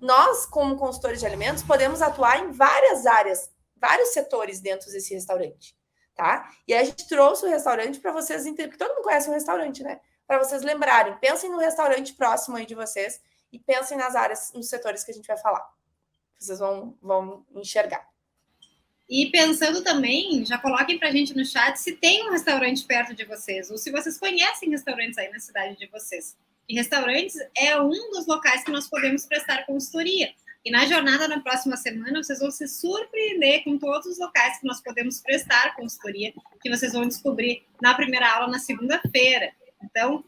nós, como consultores de alimentos, podemos atuar em várias áreas, vários setores dentro desse restaurante, tá? E aí a gente trouxe o restaurante para vocês entenderem, porque todo mundo conhece um restaurante, né? Para vocês lembrarem, pensem no restaurante próximo aí de vocês e pensem nas áreas, nos setores que a gente vai falar. Vocês vão enxergar. E pensando também, já coloquem para a gente no chat se tem um restaurante perto de vocês, ou se vocês conhecem restaurantes aí na cidade de vocês. E restaurantes é um dos locais que nós podemos prestar consultoria. E na jornada na próxima semana, vocês vão se surpreender com todos os locais que nós podemos prestar consultoria, que vocês vão descobrir na primeira aula na segunda-feira. Então,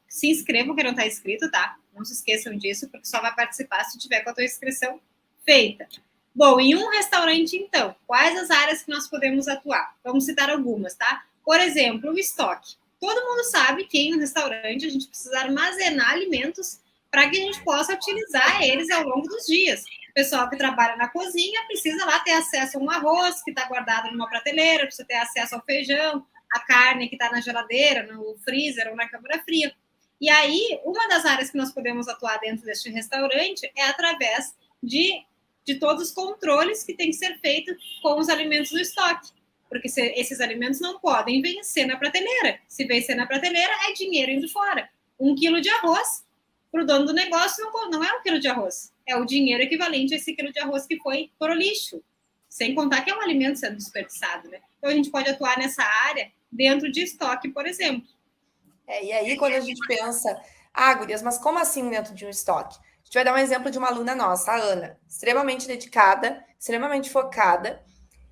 se inscrevam quem não está inscrito, tá? Não se esqueçam disso, porque só vai participar se tiver com a tua inscrição feita. Bom, em um restaurante, então, quais as áreas que nós podemos atuar? Vamos citar algumas, tá? Por exemplo, o estoque. Todo mundo sabe que em um restaurante a gente precisa armazenar alimentos para que a gente possa utilizar eles ao longo dos dias. O pessoal que trabalha na cozinha precisa lá ter acesso a um arroz que está guardado numa prateleira, precisa ter acesso ao feijão, a carne que está na geladeira, no freezer ou na câmara fria. E aí, uma das áreas que nós podemos atuar dentro deste restaurante é através de todos os controles que tem que ser feito com os alimentos do estoque. Porque esses alimentos não podem vencer na prateleira. Se vencer na prateleira, é dinheiro indo fora. 1 quilo de arroz, para o dono do negócio, não é 1 quilo de arroz. É o dinheiro equivalente a esse quilo de arroz que foi para o lixo. Sem contar que é um alimento sendo desperdiçado, né? Então, a gente pode atuar nessa área dentro de estoque, por exemplo. E aí, quando a gente pensa, gurias, mas como assim dentro de um estoque? A gente vai dar um exemplo de uma aluna nossa, a Ana, extremamente dedicada, extremamente focada.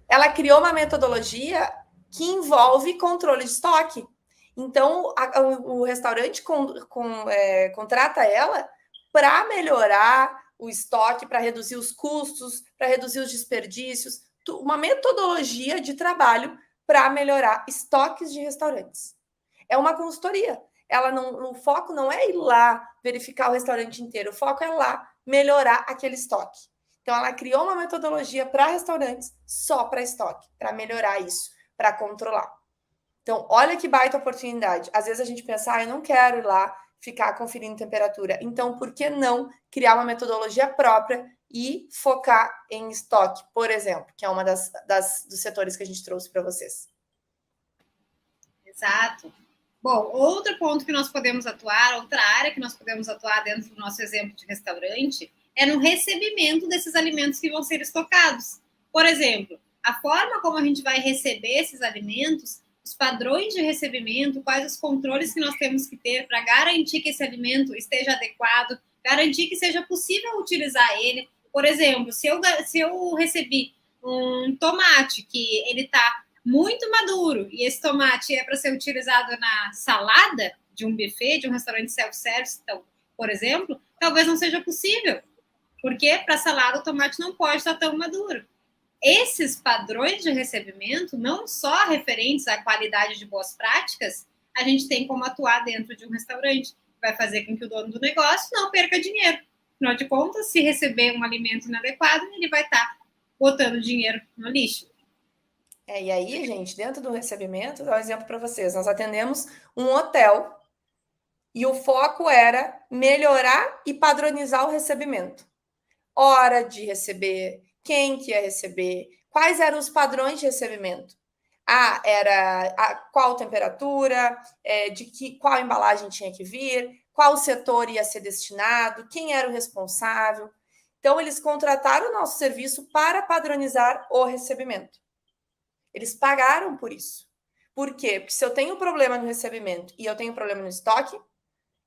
Ela criou uma metodologia que envolve controle de estoque. Então, o restaurante contrata ela para melhorar o estoque, para reduzir os custos, para reduzir os desperdícios, uma metodologia de trabalho para melhorar estoques de restaurantes. É uma consultoria. O foco não é ir lá verificar o restaurante inteiro, o foco é lá melhorar aquele estoque. Então, ela criou uma metodologia para restaurantes só para estoque, para melhorar isso, para controlar. Então, olha que baita oportunidade. Às vezes a gente pensa, eu não quero ir lá ficar conferindo temperatura. Então, por que não criar uma metodologia própria e focar em estoque, por exemplo, que é uma dos setores que a gente trouxe para vocês? Exato. Bom, outro ponto que nós podemos atuar, outra área que nós podemos atuar dentro do nosso exemplo de restaurante, é no recebimento desses alimentos que vão ser estocados. Por exemplo, a forma como a gente vai receber esses alimentos, os padrões de recebimento, quais os controles que nós temos que ter para garantir que esse alimento esteja adequado, garantir que seja possível utilizar ele. Por exemplo, se eu recebi um tomate que ele está muito maduro e esse tomate é para ser utilizado na salada de um buffet, de um restaurante self-service, então, por exemplo, talvez não seja possível, porque para salada o tomate não pode estar tão maduro. Esses padrões de recebimento, não só referentes à qualidade de boas práticas, a gente tem como atuar dentro de um restaurante. Vai fazer com que o dono do negócio não perca dinheiro. Afinal de contas, se receber um alimento inadequado, ele vai estar botando dinheiro no lixo. E aí, gente, dentro do recebimento, vou dar um exemplo para vocês. Nós atendemos um hotel e o foco era melhorar e padronizar o recebimento. Hora de receber, quem que ia receber, quais eram os padrões de recebimento. Qual temperatura, qual embalagem tinha que vir, qual setor ia ser destinado, quem era o responsável. Então, eles contrataram o nosso serviço para padronizar o recebimento. Eles pagaram por isso. Por quê? Porque se eu tenho problema no recebimento e eu tenho problema no estoque,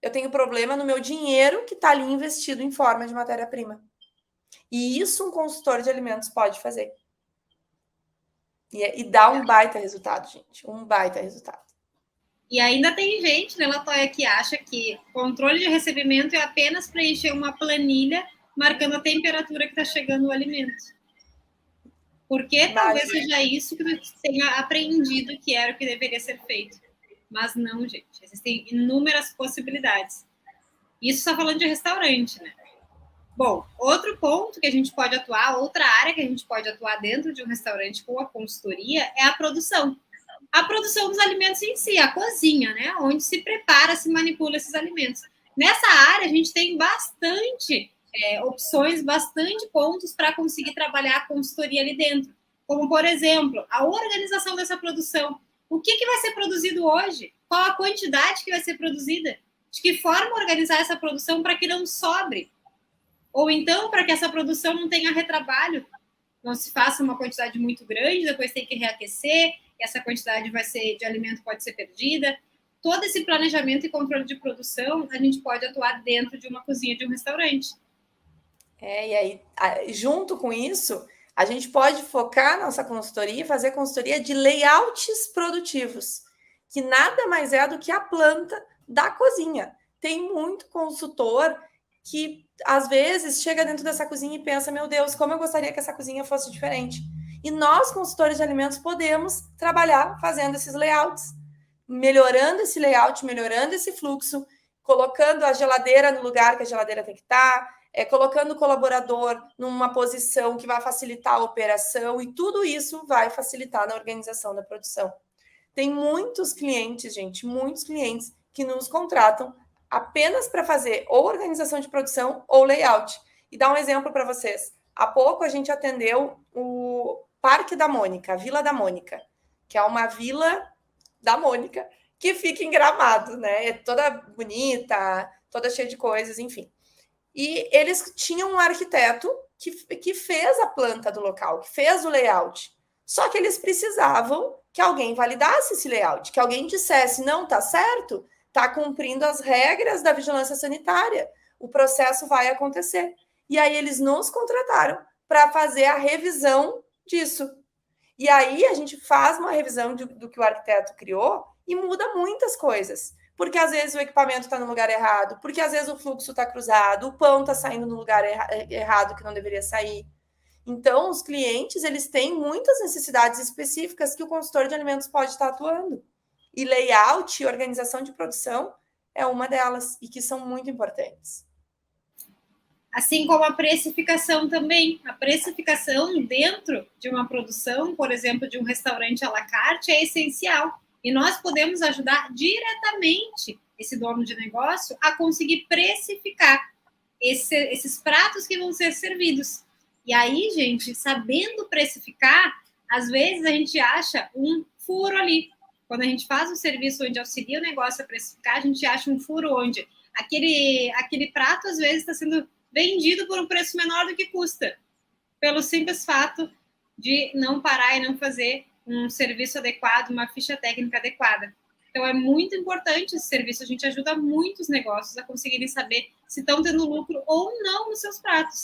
eu tenho problema no meu dinheiro que está ali investido em forma de matéria-prima. E isso um consultor de alimentos pode fazer. E dá um baita resultado, gente. Um baita resultado. E ainda tem gente, né, Latoya, que acha que controle de recebimento é apenas preencher uma planilha marcando a temperatura que está chegando o alimento. Porque talvez seja isso que você tenha aprendido que era o que deveria ser feito. Mas não, gente. Existem inúmeras possibilidades. Isso só falando de restaurante, né? Bom, outro ponto que a gente pode atuar, outra área que a gente pode atuar dentro de um restaurante com a consultoria é a produção. A produção dos alimentos em si, a cozinha, né? Onde se prepara, se manipula esses alimentos. Nessa área, a gente tem bastante opções, bastante pontos para conseguir trabalhar a consultoria ali dentro. Como, por exemplo, a organização dessa produção. O que vai ser produzido hoje? Qual a quantidade que vai ser produzida? De que forma organizar essa produção para que não sobre? Ou então, para que essa produção não tenha retrabalho, não se faça uma quantidade muito grande, depois tem que reaquecer, e essa quantidade de alimento pode ser perdida. Todo esse planejamento e controle de produção, a gente pode atuar dentro de uma cozinha de um restaurante. E aí, junto com isso, a gente pode focar nossa consultoria e fazer consultoria de layouts produtivos, que nada mais é do que a planta da cozinha. Tem muito consultor que, às vezes, chega dentro dessa cozinha e pensa, meu Deus, como eu gostaria que essa cozinha fosse diferente. E nós, consultores de alimentos, podemos trabalhar fazendo esses layouts, melhorando esse layout, melhorando esse fluxo, colocando a geladeira no lugar que a geladeira tem que estar, colocando o colaborador numa posição que vai facilitar a operação, e tudo isso vai facilitar na organização da produção. Tem muitos clientes, gente, muitos clientes que nos contratam apenas para fazer ou organização de produção ou layout. E dar um exemplo para vocês. Há pouco a gente atendeu o Parque da Mônica, a Vila da Mônica, que é uma vila da Mônica que fica em Gramado, né? É toda bonita, toda cheia de coisas, enfim. E eles tinham um arquiteto que fez a planta do local, que fez o layout. Só que eles precisavam que alguém validasse esse layout, que alguém dissesse, não, tá certo, tá cumprindo as regras da vigilância sanitária, o processo vai acontecer. E aí eles nos contrataram para fazer a revisão disso. E aí a gente faz uma revisão do que o arquiteto criou e muda muitas coisas. Porque às vezes o equipamento está no lugar errado, porque às vezes o fluxo está cruzado, o pão está saindo no lugar errado que não deveria sair. Então, os clientes, eles têm muitas necessidades específicas que o consultor de alimentos pode estar atuando. E layout e organização de produção é uma delas, e que são muito importantes. Assim como a precificação também. A precificação dentro de uma produção, por exemplo, de um restaurante à la carte, é essencial. E nós podemos ajudar diretamente esse dono de negócio a conseguir precificar esses pratos que vão ser servidos. E aí, gente, sabendo precificar, às vezes a gente acha um furo ali. Quando a gente faz um serviço onde auxilia o negócio a precificar, a gente acha um furo onde aquele prato, às vezes, está sendo vendido por um preço menor do que custa, pelo simples fato de não parar e não fazer um serviço adequado, uma ficha técnica adequada. Então, é muito importante esse serviço. A gente ajuda muitos negócios a conseguirem saber se estão tendo lucro ou não nos seus pratos.